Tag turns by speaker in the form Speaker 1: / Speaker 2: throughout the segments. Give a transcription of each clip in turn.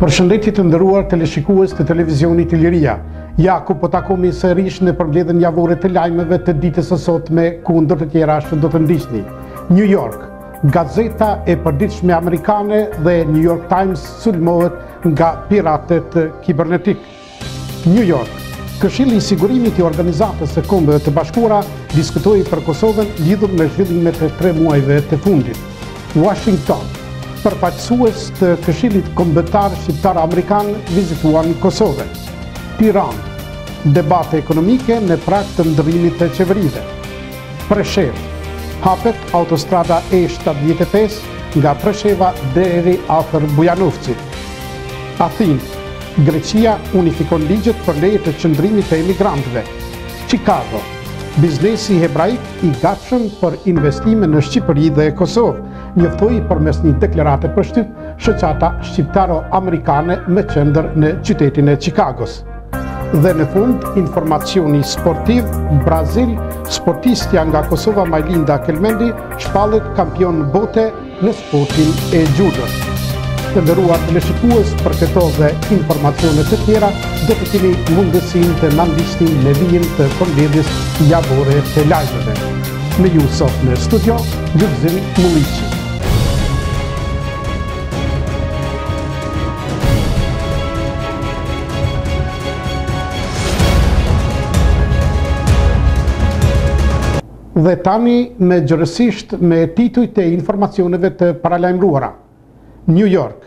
Speaker 1: Përshëndetje të nderuar teleshikues të televizionit Iliria. Ja ku po takohemi sërish në përmbledhjen javore të lajmeve të ditës së sotme, ku ndër të tjera që do të ndiqni. New York, gazeta e përditshme amerikane dhe New York Times sulmohet nga piratët kibernetik. New York, Këshilli i Sigurimit i Organizatës së Kombeve të Bashkuara diskutoi për Kosovën lidhur me zhvillimet e 3 muajve të fundit. Washington, përfaqësues të Këshillit Kombëtar Shqiptar Amerikan vizituan Kosovën. Tiranë, debate ekonomike në prag të ndërrimit të qeverive. Preshevë, hapet autostrada E75 nga Presheva deri afër Bujanovcit. Athinë, Greqia unifikon ligjet për leje të qëndrimit të emigrantëve. Chicago, biznesi hebraik i gatshëm për investime në Shqipëri dhe Kosovë, njoftoi përmes një deklarate përshtyp shoqata shqiptaro-amerikane me qendër në qytetin e Chicagos. Dhe në fund, informacioni sportiv, Brazil, sportistja nga Kosova Majlinda Kelmendi shpallet kampion bote në sportin e judos. Të nderuar teleshikues, për këto dhe informacione të tjera, do të keni mundësinë të na ndiqni në vijim të përmbledhjes javore të lajmeve. Me ju sot në studio, Lulzim Mulliqi. Dhe tani me gjërësisht me titujt e informacioneve të paralajmëruara. New York.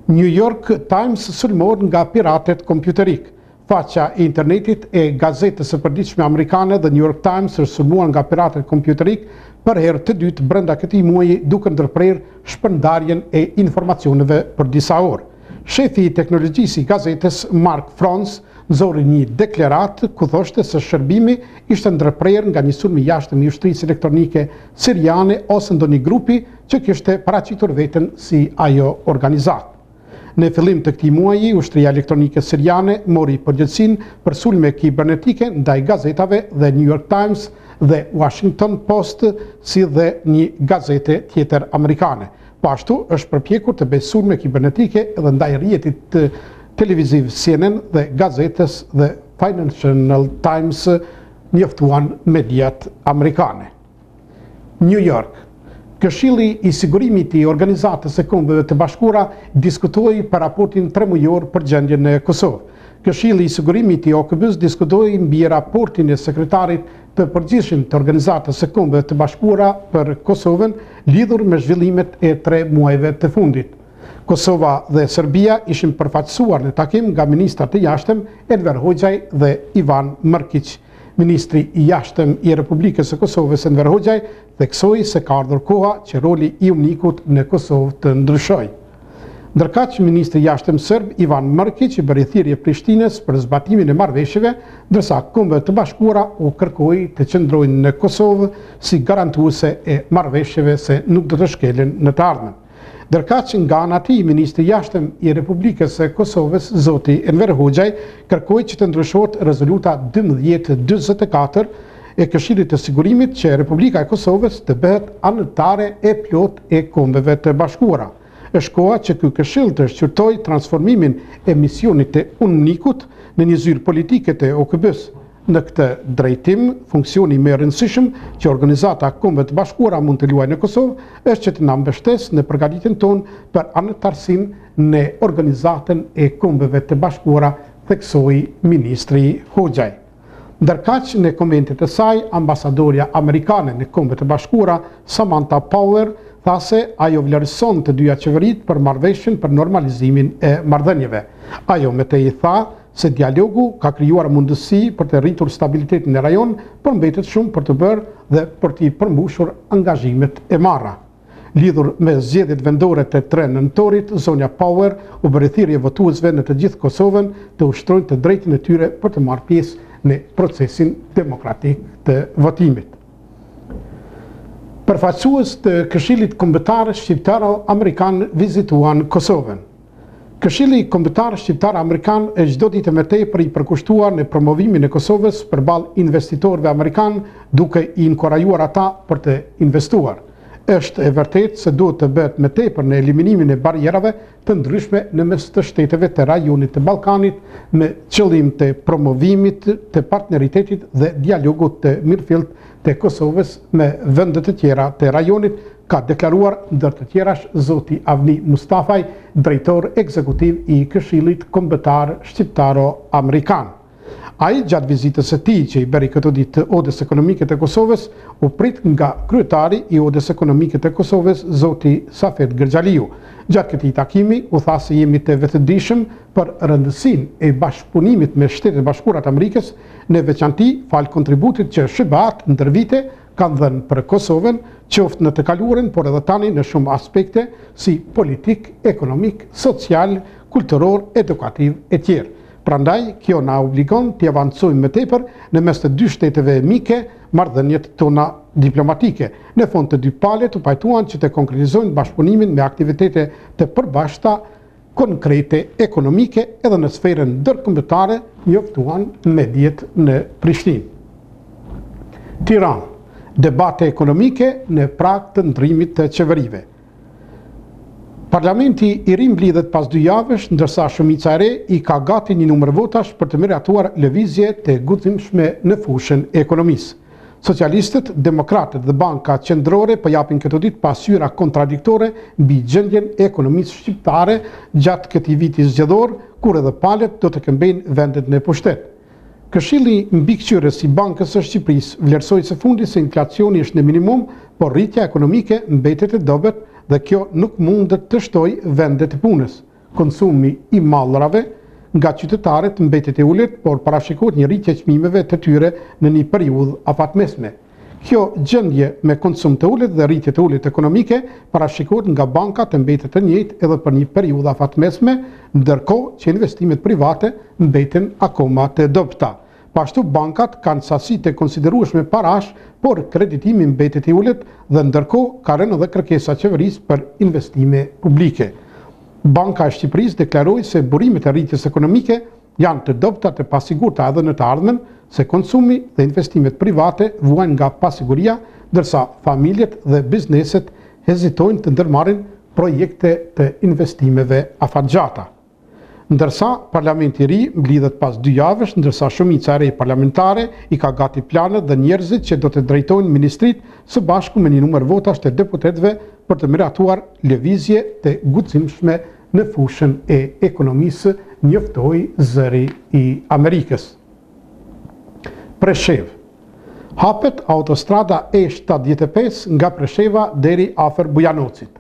Speaker 1: New York Times sulmohet nga piratet kompjuterik. Faqja e internetit e gazetës së përditshme amerikane The New York Times është sulmuar nga piratet kompjuterik për herë të dytë brenda këtij muaji, duke ndërprerë shpërndarjen e informacioneve për disa orë. Shefi i teknologjisë i gazetës, Mark Frons, nxorri një deklarat ku thoshte se shërbimi ishte ndërprerë nga një sulm i jashtëm i ushtrisë elektronike siriane ose ndonjë grupi që kishte paraqitur veten si ajo organizatë. Në fillim të këtij muaji, ushtria elektronike siriane mori përgjegjësinë për sulme kibernetike ndaj gazetave The New York Times dhe Washington Post, si dhe një gazete tjetër amerikane. Po ashtu është përpjekur të bëjë sulme kibernetike edhe ndaj rrjetit televiziv CNN dhe gazetës dhe Financial Times, njoftuan mediat amerikane. New York. Këshilli i Sigurimit i Organizatës së Kombeve të Bashkuara diskutoi për raportin 3 mujor për gjendjen e Kosovë. Këshilli i Sigurimit i OKB-s diskutoi mbi raportin e sekretarit të përgjithshëm të Organizatës së Kombeve të Bashkuara për Kosovën lidhur me zhvillimet e 3 muajve të fundit. Kosova dhe Serbia ishin përfaqësuar në takim nga ministrat e jashtëm Enver Hoxhaj dhe Ivan Mrkić. Ministri i jashtëm i Republikës së Kosovës Enver Hoxhaj theksoi se ka ardhur koha që roli i UNIK-ut në Kosovë të ndryshojë. Ndërkaq, ministri i jashtëm serb Ivan Mrkić bëri thirrje Prishtinës për zbatimin e marrëveshjeve, ndërsa Kombet të Bashkuara u kërkoi të qëndrojnë në Kosovë si garantuese e marrëveshjeve se nuk do të shkelen në të ardhmen. Ndërkaq, nga ana e tij, ministri i jashtëm i Republikës së Kosovës, zoti Enver Hoxhaj, kërkoi që të ndryshohet rezoluta 1244 e Këshillit të Sigurimit që Republika e Kosovës të bëhet anëtare e plotë e Kombeve të Bashkuara. Është koha që ky këshill të shqyrtojë transformimin e misionit të UNIK-ut në një zyrë politike të OKB-s. Në këtë drejtim, funksioni më i rëndësishëm që Organizata e Kombeve të Bashkuara mund të luajë në Kosovë është që të na mbështesë në përgatitjen tonë për anëtarësinë në Organizatën e Kombeve të Bashkuara, theksoi ministri Hoxhaj. Ndërkaq, në komentet e saj, ambasadorja amerikane në Kombet e Bashkuara, Samantha Power, tha se ajo vlerëson të dyja qeveritë për marrëveshjen për normalizimin e marrëdhënieve. Ajo me të i tha se dialogu ka krijuar mundësi për të rritur stabilitetin në rajon, por mbetet shumë për të bërë dhe për të përmbushur angazhimet e marra. Lidhur me zgjedhjet vendore të 3 nëntorit, zonja Power u bëri thirrje votuesve në të gjithë Kosovën të ushtrojnë të drejtën e tyre për të marrë pjesë në procesin demokratik të votimit. Përfaqësues të Këshillit Kombëtar Shqiptaro-Amerikan vizituan Kosovën. Këshilli Kombëtar Shqiptar-Amerikan është çdo ditë më tepër i përkushtuar në promovimin e Kosovës përballë investitorëve amerikanë, duke i inkurajuar ata për të investuar. Është e vërtetë se duhet të bëhet më tepër në eliminimin e barierave të ndryshme në mes të shteteve të rajonit të Ballkanit me qëllim të promovimit të partneritetit dhe dialogut të mirëfillt të Kosovës me vende të tjera të rajonit, ka deklaruar ndër të tjerash zoti Avni Mustafaj, drejtor ekzekutiv i Këshillit Kombëtar Shqiptaro-Amerikan. Ai, gjatë vizitës së tij që i bëri këtë ditë Odës Ekonomike të Kosovës, u prit nga kryetari i Odës Ekonomike të Kosovës, zoti Safet Gërxhaliu. Gjatë këtij takimi u tha se jemi të vetëdijshëm për rëndësinë e bashkëpunimit me Shtetet e Bashkuara të Amerikës, në veçanti fal kontributit që SBA ndër vite kanë dhënë për Kosovën, qoftë në të kaluarën, por edhe tani në shumë aspekte si politik, ekonomik, social, kulturor, edukativ e tjerë. Prandaj, kjo na obligon të avancojmë më tepër në mes të dy shteteve mike marrëdhëniet tona diplomatike. Në fund të dy palët u pajtuan që të konkretizojnë bashkëpunimin me aktivitete të përbashkëta, konkrete, ekonomike edhe në sferën ndërkombëtare, njoftuan mediat në Prishtinë. Tiranë, debate ekonomike në prag të ndrimit të qeverive. Parlamenti i ri mblidhet pas 2 javësh, ndërsa shumica e re i ka gati një numër votash për të miratuar lëvizje të guximshme në fushën e ekonomisë. Socialistët, demokratët dhe banka qendrore po japin këtë ditë pasqyra kontradiktore mbi gjendjen e ekonomisë shqiptare gjatë këtij viti zgjedhor, kur edhe palët do të këmbejnë vendet në pushtet. Këshilli mbikëqyrës i Bankës së Shqipërisë vlerësoi së fundi se inflacioni është në minimum, por rritja ekonomike mbetet e dobët dhe kjo nuk mundet të shtojë vendet e punës. Konsumi i mallrave nga qytetarët mbetet e ulët, por parashikohet një rritje e çmimeve të tyre në një periudhë afatmesme. Kjo gjendje me konsum të ulët dhe rritje të ulët ekonomike parashikohet nga bankat të mbetet të njëjtë edhe për një periudhë afatmesme, ndërkohë që investimet private mbeten akoma të dobëta. Pashtu bankat kanë sasi të konsiderueshme parash, por kreditimi mbetet i ulët dhe ndërkohë ka rënë edhe kërkesa qeverisë për investime publike. Banka e Shqipërisë deklaroi se burimet e rritjes ekonomike janë të dobëta të pasigurta edhe në të ardhmen, se konsumi dhe investimet private vuajnë nga pasiguria, ndërsa familjet dhe bizneset hezitojnë të ndërmarrin projekte të investimeve afatgjata. Ndërsa Parlamenti i ri mblidhet pas 2 javësh, ndërsa shumica e re parlamentare i ka gati planet dhe njerëzit që do të drejtojnë ministrit së bashku me një numër votash të deputetëve për të miratuar lëvizje të guximshme në fushën e ekonomisë, njoftoi zëri i Amerikës. Preshevë. Hapet autostrada E75 nga Presheva deri afër Bujanocit.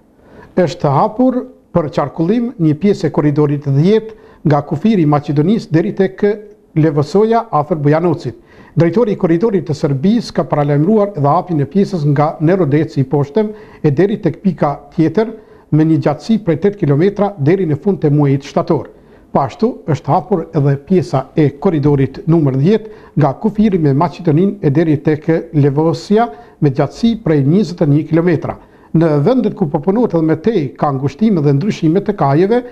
Speaker 1: Është hapur për qarkullim një pjesë e korridorit 10 nga kufiri i Maqedonisë deri tek Levësoja afër Bujanocit. Drejtori i korridorit të Serbisë ka paralajmëruar edhe hapjen e pjesës nga Nerodeci i poshtëm e deri tek pika tjetër me një gjatësi prej 8 km deri në fund të muajit shtator. Pashtu është hapur edhe pjesa e korridorit numër 10 nga kufiri me Maqedoninë e deri tek Levësia me gjatësi prej 21 km. Në vendet ku po punohet edhe me tej ka ngushtime dhe ndryshime të kajeve,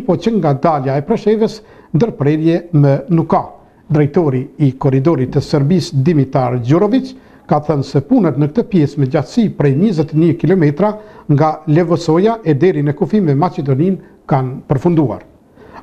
Speaker 1: po që nga dalja e Preshevës ndërprerje më nuk ka. Drejtori i korridorit të Serbisë Dimitar Đurović ka thënë se punët në këtë pjesë me gjatësi prej 21 km nga Levësoja e deri në kufi me Maqedoninë kanë përfunduar.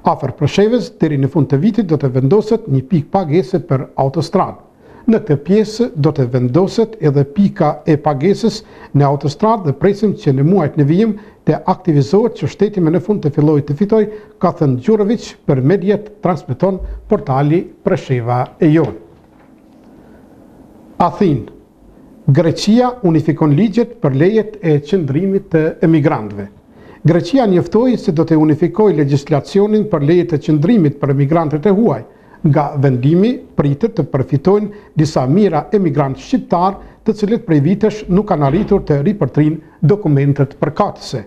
Speaker 1: Afër Preshevës deri në fund të vitit do të vendoset një pikë pagese për autostradë. Në këtë pjesë do të vendoset edhe pika e pagesës në autostradë dhe presim që në muajt në vijim të aktivizohet që shteti më në fund të fillojë të fitoj, ka thënë Đurović për mediat transmeton portali Presheva e Jon. Athinë. Greqia unifikon ligjet për lejet e qëndrimit të emigrantëve. Greqia njoftoi se do të unifikojë legjislacionin për lejet e qëndrimit për emigrantët e huaj. Nga vendimi pritet të përfitojnë disa mijëra emigrantë shqiptar, të cilët prej vitesh nuk kanë arritur të ripërtrinë dokumentet përkatëse.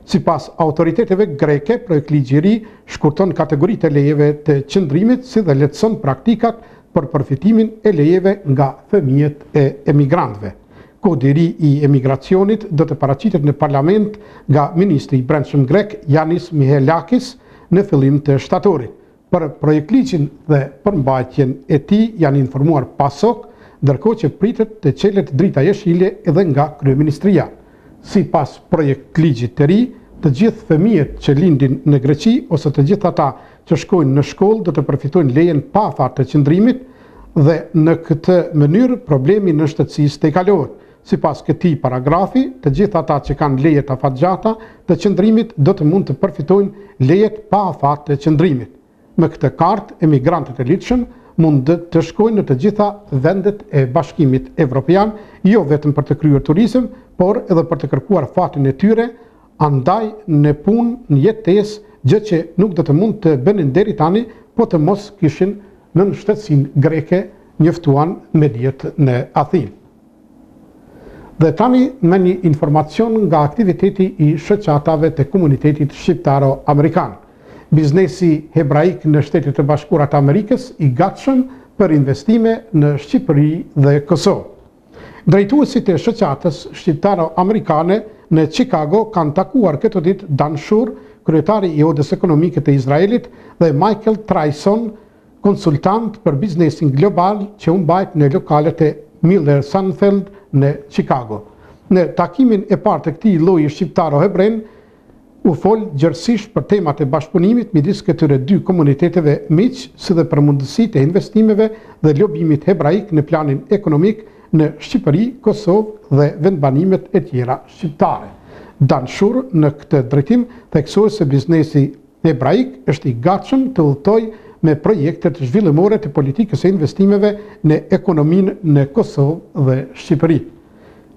Speaker 1: Sipas autoriteteve greke, projektligji i ri shkurton kategoritë e lejeve të qëndrimit, si dhe lehtëson praktikat për përfitimin e lejeve nga fëmijët e emigrantëve. Kodi i ri i emigracionit do të paraqitet në parlament nga ministri i brendshëm grek Yanis Mihalakis në fillim të shtatorit. Për projektligjin dhe përmbajtjen e tij janë informuar PASOK, ndërkohë që pritet të çelet drita jeshile edhe nga kryeministria. Sipas projekt ligjit të ri, të gjithë fëmijët që lindin në Greqi ose të gjithë ata që shkojnë në shkollë do të përfitojnë lejen pa afat të qëndrimit dhe në këtë mënyrë problemi në shtetësisë të kalohet. Sipas këtij paragrafi, të gjithë ata që kanë lejet afatgjata të qëndrimit do të mund të përfitojnë lejet pa afat të qëndrimit. Me këtë kartë, emigrantët e ligjshëm mund të shkojnë në të gjitha vendet e Bashkimit Evropian, jo vetëm për të kryer turizëm, por edhe për të kërkuar fatin e tyre, andaj në punë, në jetesë, gjë që nuk do të mund të bënin deri tani, po të mos kishin në shtetësinë greke njoftuan me diet në Athinë. Dhe tani me një informacion nga aktiviteti i shoqatave të komunitetit shqiptaro-amerikan. Biznesi hebraik në Shtetet e Bashkuara të Amerikës i gatshëm për investime në Shqipëri dhe Kosovë. Drejtuesit e shoqatës shqiptaro-amerikane në Chicago kanë takuar këtë ditë Dan Shur, kryetari i Odës Ekonomike të Izraelit, dhe Michael Trison, konsultant për biznesin global që u mbajt në lokalet e Miller Sandfeld në Chicago. Në takimin e parë të këtij lloji shqiptaro-hebren, u fol gjërësisht për temat e bashkëpunimit midis këtyre dy komuniteteve miq, si dhe për mundësitë e investimeve dhe lobimit hebraik në planin ekonomik në Shqipëri, Kosovë dhe vendbanimet e tjera shqiptare. Dan Shur në këtë drejtim theksoi se biznesi hebraik është i gatshëm të udhtojë me projekte të zhvillimore të politikës e investimeve në ekonominë në Kosovë dhe Shqipëri.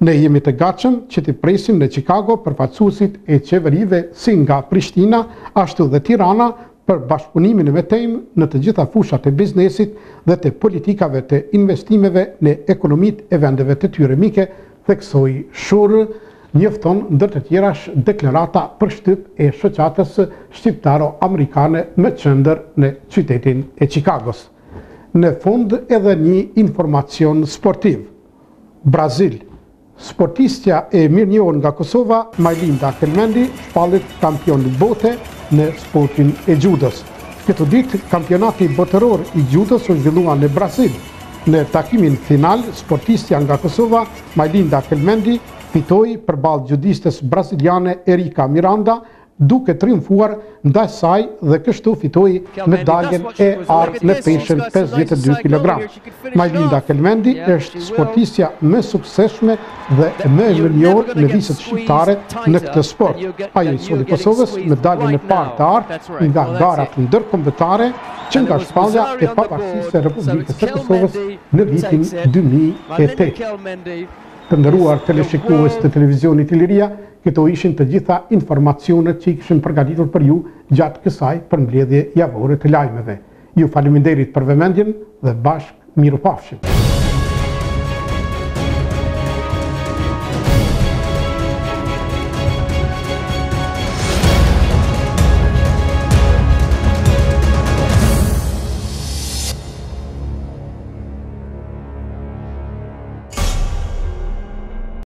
Speaker 1: Ne jemi të gatshëm që t'i presim në Chicago përfaqësuesit e qeverive si nga Prishtina, ashtu dhe Tirana për bashkëpunimin me temë në të gjitha fushat e biznesit dhe të politikave të investimeve në ekonomitë e vendeve të tyre mike, theksoi Shur, njofton ndër të tjerash deklarata për shtyp e shoqatës shqiptaro-amerikane me qendër në qytetin e Chicagos. Në fund edhe një informacion sportiv. Brazil. Sportistja e mirënjohur nga Kosova, Majlinda Kelmendi, shpallit kampionit bote në sportin e judos. Këtë ditë, kampionati botëror i judos u zhvillua në Brazil. Në takimin final, sportistja nga Kosova, Majlinda Kelmendi, fitoi përballë judistes braziliane Erika Miranda, duke triumfuar ndaj saj dhe kështu fitoi medaljen e arë në peshën 52 kg. Majlinda Kelmendi është sportistja më suksesshme dhe më e mirënjohur në viset shqiptare në këtë sport. Ajo i solli Kosovës medaljen e parë të artë nga garat ndërkombëtare që nga shpallja e pavarësisë së Republikës së Kosovës në vitin 2008. Të nderuar teleshikues të televizionit Iliria, këto ishin të gjitha informacionet që i kishim përgatitur për ju gjatë kësaj përmbledhje javore të lajmeve. Ju faleminderit për vëmendjen dhe bashkë mirupafshim.